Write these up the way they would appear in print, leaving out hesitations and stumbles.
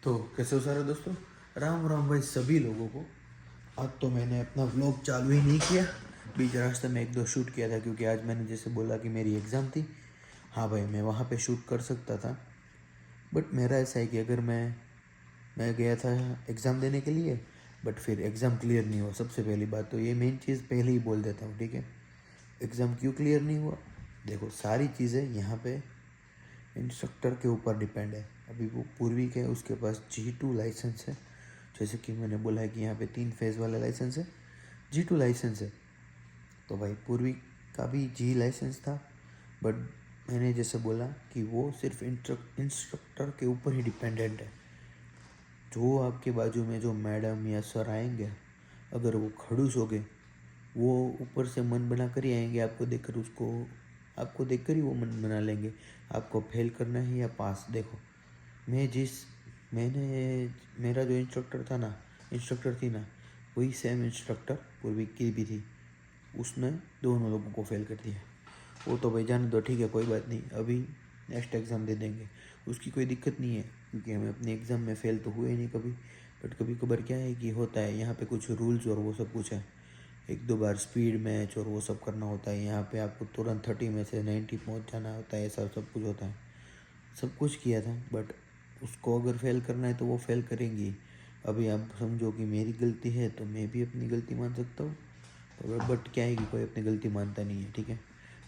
तो कैसे हो सारे दोस्तों। राम राम भाई सभी लोगों को। आज तो मैंने अपना व्लॉग चालू ही नहीं किया। बीच रास्ते में एक दो शूट किया था क्योंकि आज मैंने जैसे बोला कि मेरी एग्ज़ाम थी। हाँ भाई मैं वहाँ पे शूट कर सकता था, बट मेरा ऐसा है कि अगर मैं गया था एग्ज़ाम देने के लिए, बट फिर एग्ज़ाम क्लियर नहीं हुआ। सबसे पहली बात तो ये मेन चीज़ पहले ही बोल देता हूँ, ठीक है। एग्ज़ाम क्यों क्लियर नहीं हुआ? देखो सारी चीज़ें यहाँ पे इंस्ट्रक्टर के ऊपर डिपेंड है। अभी वो पूर्वी के उसके पास G2 लाइसेंस है, जैसे कि मैंने बोला है कि यहाँ पे 3 फेज़ वाला लाइसेंस है, G2 लाइसेंस है। तो भाई पूर्वी का भी G लाइसेंस था, बट मैंने जैसे बोला कि वो सिर्फ इंस्ट्रक्टर के ऊपर ही डिपेंडेंट है। जो आपके बाजू में जो मैडम या सर आएंगे, अगर वो खड़ूस हो गए, वो ऊपर से मन बना कर ही आएंगे। आपको देखकर ही वो मन बना लेंगे आपको फेल करना है या पास। देखो मैंने मेरा जो इंस्ट्रक्टर थी ना, वही सेम इंस्ट्रक्टर पूर्वी की भी थी। उसने दोनों लोगों को फेल कर दिया। वो तो भाई जाने दो, ठीक है, कोई बात नहीं, अभी नेक्स्ट एग्ज़ाम दे देंगे, उसकी कोई दिक्कत नहीं है, क्योंकि हम अपने एग्ज़ाम में फ़ेल तो हुए नहीं कभी। बट कभी कभार क्या है कि होता है, यहाँ पे कुछ रूल्स और वो सब कुछ है। एक दो बार स्पीड मैच और वो सब करना होता है। यहाँ पे आपको तुरंत 30 में से 90 पहुँच जाना होता है, ऐसा सब कुछ होता है। सब कुछ किया था, बट उसको अगर फेल करना है तो वो फेल करेंगी। अभी आप समझो कि मेरी गलती है तो मैं भी अपनी गलती मान सकता हूँ, बट क्या है कि कोई अपनी गलती मानता नहीं है, ठीक है।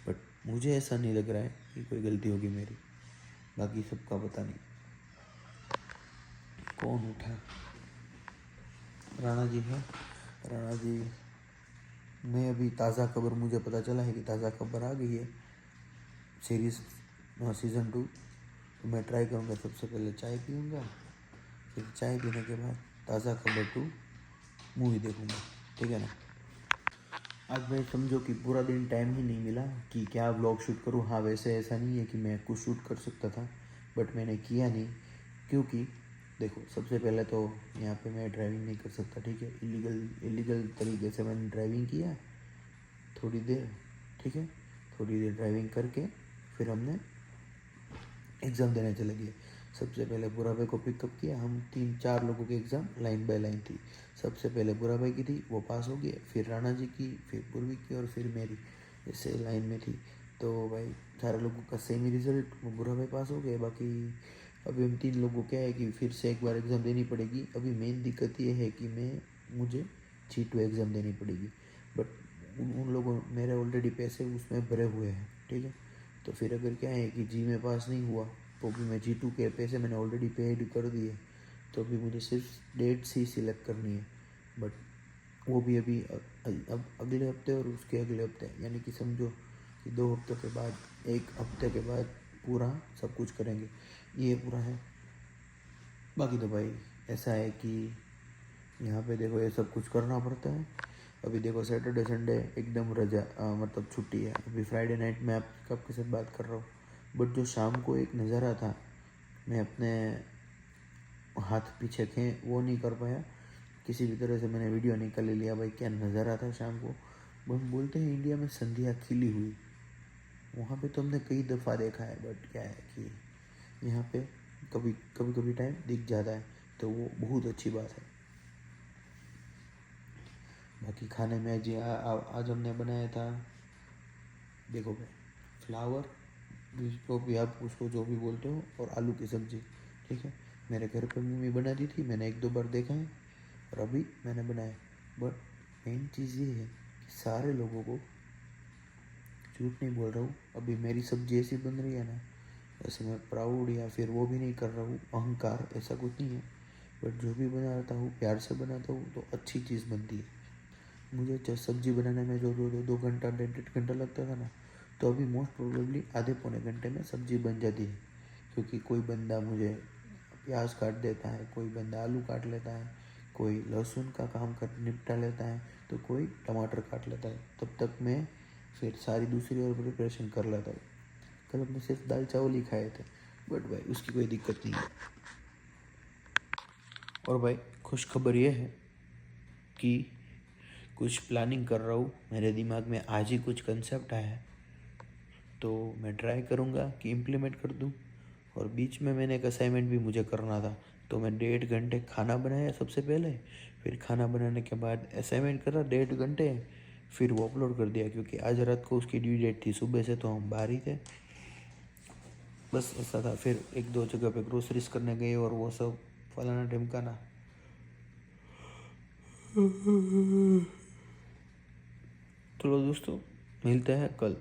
बट मुझे ऐसा नहीं लग रहा है कि कोई गलती होगी मेरी, बाकी सबका पता नहीं। कौन उठा? राणा जी है। राणा जी, मैं अभी ताज़ा खबर मुझे पता चला है कि ताज़ा खबर आ गई है सीरीज़ सीज़न 2। तो मैं ट्राई करूँगा, सबसे पहले चाय पीऊँगा, फिर चाय पीने के बाद ताज़ा खबर 2 मूवी देखूँगा, ठीक है ना। आज भाई समझो कि पूरा दिन टाइम ही नहीं मिला कि क्या व्लॉग शूट करूँ। हाँ वैसे ऐसा नहीं है कि मैं कुछ शूट कर सकता था, बट मैंने किया नहीं, क्योंकि देखो सबसे पहले तो यहाँ पे मैं ड्राइविंग नहीं कर सकता, ठीक है। इलीगल तरीके से मैंने ड्राइविंग किया थोड़ी देर, ठीक है। थोड़ी देर ड्राइविंग करके फिर हमने एग्ज़ाम देने चले गए। सबसे पहले बुरा भाई को पिकअप किया, हम 3-4 लोगों की एग्ज़ाम लाइन बाय लाइन थी। सबसे पहले बुरा भाई की थी, वो पास हो गए, फिर राणा जी की, फिर पूर्वी की, और फिर मेरी जैसे लाइन में थी। तो भाई सारे लोगों का सेम ही रिजल्ट, वो बुरा भाई पास हो गए। बाकी अभी हम 3 लोगों क्या है कि फिर से एक बार एग्ज़ाम देनी पड़ेगी। अभी मेन दिक्कत ये है कि मुझे G2 एग्ज़ाम देनी पड़ेगी, बट उन लोगों मेरे ऑलरेडी पैसे उसमें भरे हुए हैं, ठीक है। तो फिर अगर क्या है कि जी में पास नहीं हुआ तो भी मैं G2 के पैसे मैंने ऑलरेडी पेड कर दिए, तो अभी मुझे सिर्फ डेट्स ही सिलेक्ट करनी है। बट वो भी अभी अब अगले हफ्ते और उसके अगले हफ्ते, यानी कि समझो कि 2 हफ्तों के बाद, 1 हफ्ते के बाद पूरा सब कुछ करेंगे। ये पूरा है। बाकी तो भाई ऐसा है कि यहाँ पे देखो ये सब कुछ करना पड़ता है। अभी देखो सैटरडे संडे एकदम रजा, मतलब छुट्टी है। अभी फ्राइडे नाइट में आपके साथ बात कर रहा हूँ, बट जो शाम को एक नज़ारा था, मैं अपने हाथ पीछे थे वो नहीं कर पाया, किसी भी तरह से मैंने वीडियो निकाल लिया। भाई क्या नज़ारा था शाम को। हम बोलते हैं इंडिया में संध्या खिली हुई, वहाँ पे तो हमने कई दफ़ा देखा है, बट क्या है कि यहाँ पे कभी कभी कभी टाइम दिख जाता है, तो वो बहुत अच्छी बात है। बाकी खाने में आज हमने बनाया था, देखो भाई, फ्लावर, जिसको भी आप उसको जो भी बोलते हो, और आलू की सब्ज़ी, ठीक है। मेरे घर पर मम्मी बना दी थी, मैंने 1-2 बार देखा है, और अभी मैंने बनाया। बट मेन चीज़ ये है कि सारे लोगों को, झूठ नहीं बोल रहा हूँ, अभी मेरी सब्ज़ी ऐसी बन रही है ना, ऐसे मैं प्राउड या फिर वो भी नहीं कर रहा हूँ, अहंकार ऐसा कुछ नहीं है। बट जो भी बनाता हूँ प्यार से बनाता हूँ तो अच्छी चीज़ बनती है। मुझे सब्ज़ी बनाने में जो 2 घंटा 1.5 घंटा लगता था ना, तो अभी मोस्ट प्रोबेबली आधे पौने घंटे में सब्ज़ी बन जाती है। क्योंकि कोई बंदा मुझे प्याज काट देता है, कोई बंदा आलू काट लेता है, कोई लहसुन का काम कर निपटा लेता है, तो कोई टमाटर काट लेता है। तब तक मैं फिर सारी दूसरी और प्रिपरेशन कर लेता हूँ। कल हमने सिर्फ दाल चावल ही खाए थे, बट भाई उसकी कोई दिक्कत नहीं है। और भाई खुश खबर ये है कि कुछ प्लानिंग कर रहा हूँ, मेरे दिमाग में आज ही कुछ कंसेप्ट आया है, तो मैं ट्राई करूँगा कि इम्प्लीमेंट कर दूँ। और बीच में मैंने एक असाइनमेंट भी मुझे करना था, तो मैं 1.5 घंटे खाना बनाया सबसे पहले, फिर खाना बनाने के बाद असाइनमेंट करा 1.5 घंटे, फिर वो अपलोड कर दिया क्योंकि आज रात को उसकी ड्यू डेट थी। सुबह से तो हम बाहर ही थे, बस ऐसा था। फिर 1-2 जगह पे ग्रोसरीज करने गए और वो सब फलाना ढिमकाना। चलो दोस्तों, मिलते हैं कल।